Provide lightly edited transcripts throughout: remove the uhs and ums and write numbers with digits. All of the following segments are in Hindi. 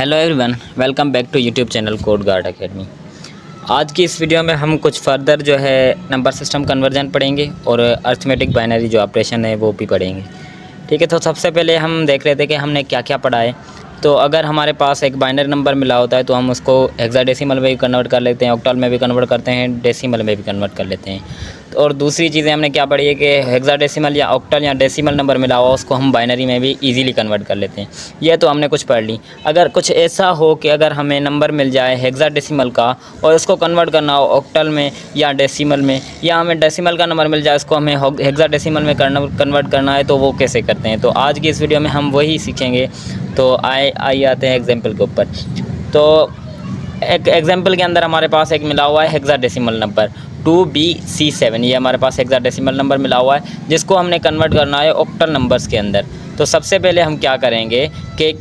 Hello everyone, welcome back to YouTube channel code guard academy. आज की इस वीडियो में हम कुछ फर्दर जो है नंबर सिस्टम कन्वर्जन पढ़ेंगे और अर्थमेटिक बाइनरी जो ऑपरेशन है वो भी पढ़ेंगे। ठीक है, तो सबसे पहले हम देख लेते हैं कि हमने क्या क्या पढ़ा है। तो अगर हमारे पास एक बाइनरी नंबर मिला होता है तो हम उसको हेक्साडेसिमल में भी कन्वर्ट कर लेते हैं, ऑक्टल में भी कन्वर्ट करते हैं, डेसिमल में भी कन्वर्ट कर लेते हैं। तो और दूसरी चीज़ें हमने क्या पढ़ी है कि हेक्साडेसिमल या ऑक्टल या डेसिमल नंबर मिला हुआ उसको हम बाइनरी में भी इजीली कन्वर्ट कर लेते हैं। यह तो हमने कुछ पढ़ ली। अगर कुछ ऐसा हो कि अगर हमें नंबर मिल जाए हेक्साडेसिमल का और उसको कन्वर्ट करना हो ऑक्टल में या डेसिमल में, या हमें डेसिमल का नंबर मिल जाए उसको हमें हेक्साडेसिमल में कन्वर्ट करना है, तो वो कैसे करते हैं। तो आज की इस वीडियो में हम वही सीखेंगे। तो आइए आते हैं एग्जाम्पल के ऊपर। तो एक एग्जाम्पल के अंदर हमारे पास एक मिला हुआ है हेक्साडेसिमल नंबर 2BC7। ये हमारे पास हेक्साडेसिमल नंबर मिला हुआ है जिसको हमने कन्वर्ट करना है ऑक्टल नंबर्स के अंदर। तो सबसे पहले हम क्या करेंगे कि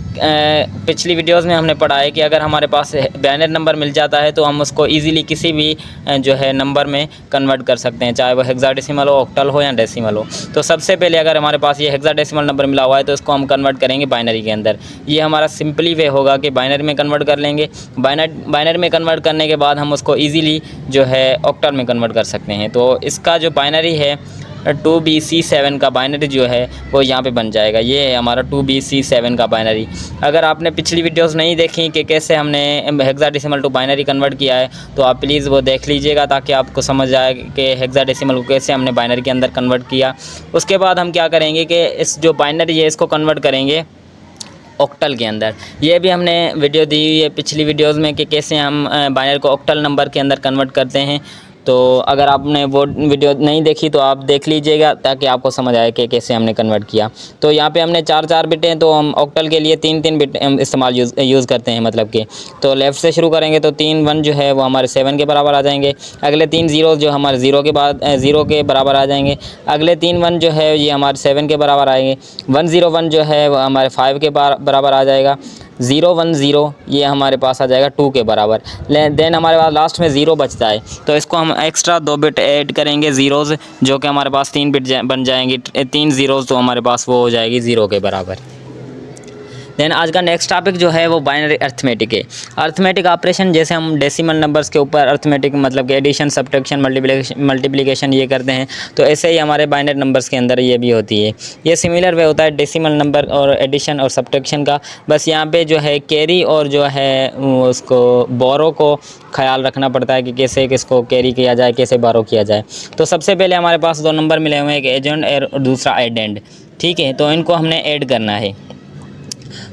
पिछली वीडियोस में हमने पढ़ा है कि अगर हमारे पास बाइनरी नंबर मिल जाता है तो हम उसको इजीली किसी भी जो है नंबर में कन्वर्ट कर सकते हैं, चाहे वो हेक्साडेसिमल हो, ऑक्टल हो या डेसिमल हो। तो सबसे पहले अगर हमारे पास ये हेक्साडेसिमल नंबर मिला हुआ है तो इसको हम कन्वर्ट करेंगे बाइनरी के अंदर। ये हमारा सिंपली वे होगा कि बाइनरी में कन्वर्ट कर लेंगे। बाइनरी में कन्वर्ट करने के बाद हम उसको ईज़िली जो है ऑक्टल में कन्वर्ट कर सकते हैं। तो इसका जो बाइनरी है 2BC7 का बाइनरी जो है वो यहाँ पे बन जाएगा। ये है हमारा 2BC7 का बाइनरी। अगर आपने पिछली वीडियोस नहीं देखी कि कैसे हमने हेक्साडेसिमल टू बाइनरी कन्वर्ट किया है तो आप प्लीज़ वो देख लीजिएगा ताकि आपको समझ आए कि हेक्साडेसिमल को कैसे हमने बाइनरी के अंदर कन्वर्ट किया। उसके बाद हम क्या करेंगे कि इस जो बाइनरी है इसको कन्वर्ट करेंगे ऑक्टल के अंदर। ये भी हमने वीडियो दी हुई है पिछली वीडियोस में कि कैसे हम बाइनरी को ऑक्टल नंबर के अंदर कन्वर्ट करते हैं। तो अगर आपने वो वीडियो नहीं देखी तो आप देख लीजिएगा ताकि आपको समझ आए कि कैसे हमने कन्वर्ट किया। तो यहाँ पे हमने 4 बिट हैं तो हम ऑक्टल के लिए 3 बिट हम इस्तेमाल यूज़ करते हैं, मतलब कि तो लेफ़्ट से शुरू करेंगे तो 3 1 जो है वो हमारे 7 के बराबर आ जाएंगे। अगले 3 0 जो हमारे 0 के बाद 0 के बराबर आ जाएंगे। अगले 3 1 जो है ये हमारे 7 के बराबर आएंगे। 1 0 1 जो है वो हमारे 5 के बराबर आ जाएगा। 0 1 0 ये हमारे पास आ जाएगा 2 के बराबर। देन हमारे पास लास्ट में 0 बचता है तो इसको हम एक्स्ट्रा 2 बिट ऐड करेंगे ज़ीरोज़, जो कि हमारे पास 3 बिट बन जाएंगी। 3 ज़ीरोज़ तो हमारे पास वो हो जाएगी 0 के बराबर। देन आज का नेक्स्ट टॉपिक जो है वो बाइनरी अर्थमेटिक है। अर्थमेटिक ऑपरेशन जैसे हम डेसिमल नंबर्स के ऊपर अर्थमेटिक मतलब कि एडिशन, सब्ट्रैक्शन, मल्टीप्लिकेशन ये करते हैं, तो ऐसे ही हमारे बाइनरी नंबर्स के अंदर ये भी होती है। ये सिमिलर वे होता है डेसिमल नंबर और एडिशन और सब्ट्रैक्शन का। बस यहाँ पे जो है कैरी और जो है उसको बोरो को ख्याल रखना पड़ता है कि कैसे किसको कैरी किया जाए, कैसे बोरो किया जाए। तो सबसे पहले हमारे पास 2 नंबर मिले हुए हैं, एक एजेंड और दूसरा एडेंड। ठीक है, तो इनको हमने ऐड करना है।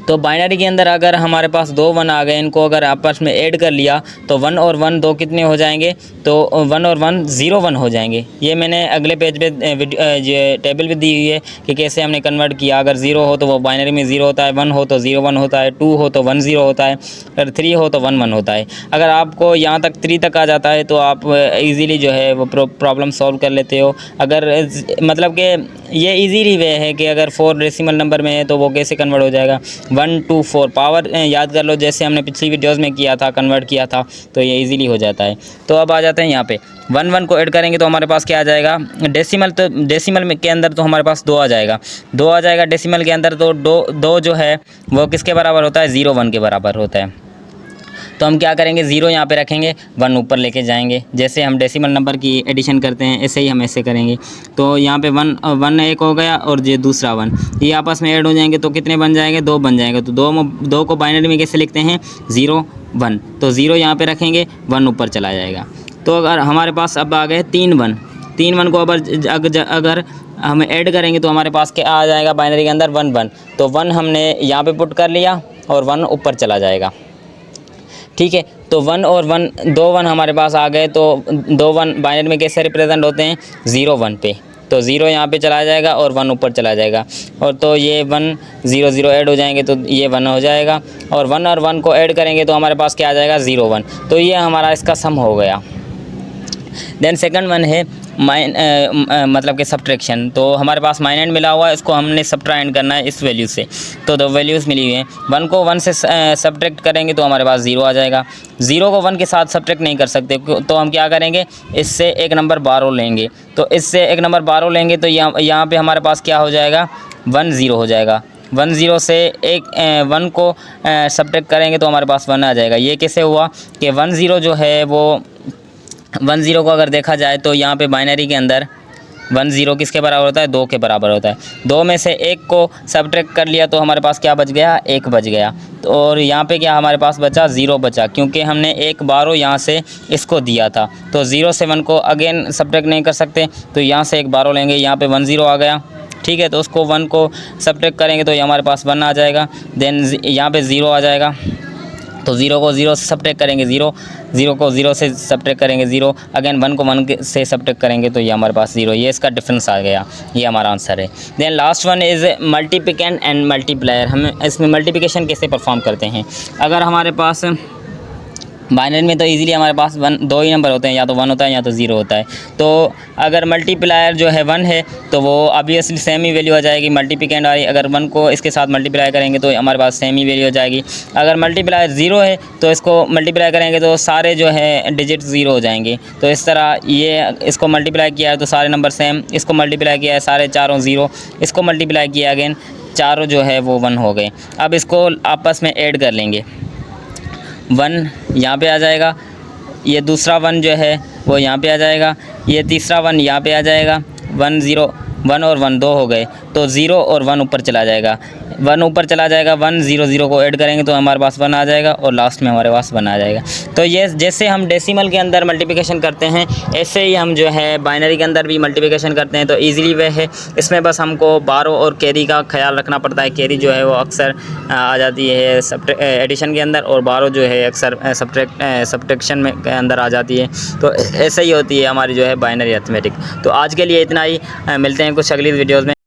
तो बाइनरी के अंदर अगर हमारे पास 2 1 आ गए, इनको अगर आपस में ऐड कर लिया तो 1 और 1 2 कितने हो जाएंगे, तो 1 और 1 0 1 हो जाएंगे। ये मैंने अगले पेज पे टेबल भी दी हुई है कि कैसे हमने कन्वर्ट किया। अगर 0 हो तो वो बाइनरी में 0 होता है, 1 हो तो 0 1 होता है, 2 हो तो 1 0 होता है, अगर 3 हो तो 1 1 होता है। अगर आपको यहाँ तक 3 तक आ जाता है तो आप इजीली जो है वो प्रॉब्लम सॉल्व कर लेते हो। अगर मतलब कि ये इजीली वे है कि अगर 4 डेसिमल नंबर में है तो वो कैसे कन्वर्ट हो जाएगा 1 2 4 पावर याद कर लो, जैसे हमने पिछली वीडियोस में किया था, कन्वर्ट किया था, तो ये इजीली हो जाता है। तो अब आ जाते हैं यहाँ पे 1 1 को ऐड करेंगे तो हमारे पास क्या आ जाएगा डेसिमल। तो डेसिमल में के अंदर तो हमारे पास 2 आ जाएगा, 2 आ जाएगा डेसिमल के अंदर। तो 2 जो है वो किसके बराबर होता है, 0 1 के बराबर होता है। तो हम क्या करेंगे 0 यहाँ पे रखेंगे, 1 ऊपर लेके जाएंगे। जैसे हम डेसिमल नंबर की एडिशन करते हैं ऐसे ही हम ऐसे करेंगे। तो यहाँ पे 1 एक हो गया और ये दूसरा 1, ये आपस में ऐड हो जाएंगे तो कितने बन जाएंगे, 2 बन जाएंगे। तो 2 को बाइनरी में कैसे लिखते हैं 0 1, तो 0 यहाँ पे रखेंगे, 1 ऊपर चला जाएगा। तो अगर हमारे पास अब आ गए 3 1 को अगर हम ऐड करेंगे तो हमारे पास क्या आ जाएगा बाइनरी के अंदर 1 1, तो 1 हमने यहाँ पे पुट कर लिया और 1 ऊपर चला जाएगा। ठीक है, तो 1 और 1 2 1 हमारे पास आ गए। तो 2 1 बाइनरी में कैसे रिप्रेजेंट होते हैं 0 1 पे, तो 0 यहाँ पे चला जाएगा और 1 ऊपर चला जाएगा। और तो ये 1 0 0 ऐड हो जाएंगे तो ये 1 हो जाएगा, और 1 और 1 को ऐड करेंगे तो हमारे पास क्या आ जाएगा 0 1। तो ये हमारा इसका सम हो गया। देन सेकंड वन है मतलब कि सब्ट्रैक्शन। तो हमारे पास माइनस मिला हुआ है, इसको हमने सब्ट्रैक्ट करना है इस वैल्यू से। तो 2 वैल्यूज़ मिली हुई हैं, 1 को 1 से सब्ट्रैक्ट करेंगे तो हमारे पास 0 आ जाएगा। 0 को 1 के साथ सब्ट्रैक्ट नहीं कर सकते, तो हम क्या करेंगे इससे एक नंबर 12 लेंगे। तो इससे एक नंबर 12 लेंगे तो यहाँ पे हमारे पास क्या हो जाएगा 1 0 हो जाएगा। 10 से एक 1 को सब्ट्रैक्ट करेंगे तो हमारे पास 1 आ जाएगा। ये कैसे हुआ कि 10 जो है वो 10 को अगर देखा जाए तो यहाँ पे बाइनरी के अंदर 10 किसके बराबर होता है, 2 के बराबर होता है। 2 में से 1 को सब्ट्रैक्ट कर लिया तो हमारे पास क्या बच गया, 1 बच गया। तो और यहाँ पे क्या हमारे पास बचा, 0 बचा, क्योंकि हमने एक बारो यहाँ से इसको दिया था। तो 0 से 1 को अगेन सब्ट्रैक्ट नहीं कर सकते, तो यहाँ से एक बारो लेंगे, यहाँ पे 10 आ गया, ठीक है। तो उसको 1 को सब्ट्रैक्ट करेंगे तो हमारे पास 1 आ जाएगा। देन यहाँ पे 0 आ जाएगा, तो 0 को 0 से सब्ट्रैक्ट करेंगे 0, 0 को 0 से सब्ट्रैक्ट करेंगे 0, अगेन 1 को 1 से सब्ट्रैक्ट करेंगे तो ये हमारे पास 0। ये इसका डिफरेंस आ गया, ये हमारा आंसर है। Then last one is multiplicand and multiplier. हम इसमें मल्टीप्लिकेशन कैसे परफॉर्म करते हैं। अगर हमारे पास बाइनरी में तो इजीली हमारे पास 2 ही नंबर होते हैं, या तो 1 होता है या तो 0 होता है। तो अगर मल्टीप्लायर जो है 1 है तो वो ऑब्वियसली सेम ही वैल्यू आ जाएगी। मल्टीप्लिकेंट वाली अगर 1 को इसके साथ मल्टीप्लाई करेंगे तो हमारे पास सेम ही वैल्यू आ जाएगी। अगर मल्टीप्लायर 0 है तो इसको मल्टीप्लाई करेंगे तो सारे जो है डिजिट 0 हो जाएंगे। तो इस तरह ये इसको मल्टीप्लाई किया है तो सारे नंबर सेम, इसको मल्टीप्लाई किया है सारे चारों 0, इसको मल्टीप्लाई किया अगेन चारों जो है वो 1 हो गए। अब इसको आपस में ऐड कर लेंगे, 1 यहाँ पे आ जाएगा, ये दूसरा 1 जो है वो यहाँ पे आ जाएगा, ये तीसरा 1 यहाँ पे आ जाएगा। 1 0 1 और 1 2 हो गए, तो 0 और 1 ऊपर चला जाएगा, 1 ऊपर चला जाएगा, 1 0 0 को ऐड करेंगे तो हमारे पास 1 आ जाएगा और लास्ट में हमारे पास 1 आ जाएगा। तो ये जैसे हम डेसिमल के अंदर मल्टीप्लिकेशन करते हैं ऐसे ही हम जो है बाइनरी के अंदर भी मल्टीप्लिकेशन करते हैं। तो ईज़िली वे है, इसमें बस हमको बारो और कैरी का ख्याल रखना पड़ता है। कैरी जो है वो अक्सर आ जाती है एडिशन के अंदर, और बारो जो है अक्सर सब्ट्रैक्शन में के अंदर आ जाती है। तो ऐसे ही होती है हमारी जो है बाइनरी अरिथमेटिक। तो आज के लिए इतना ही, मिलते हैं कुछ अगली वीडियोज़ में।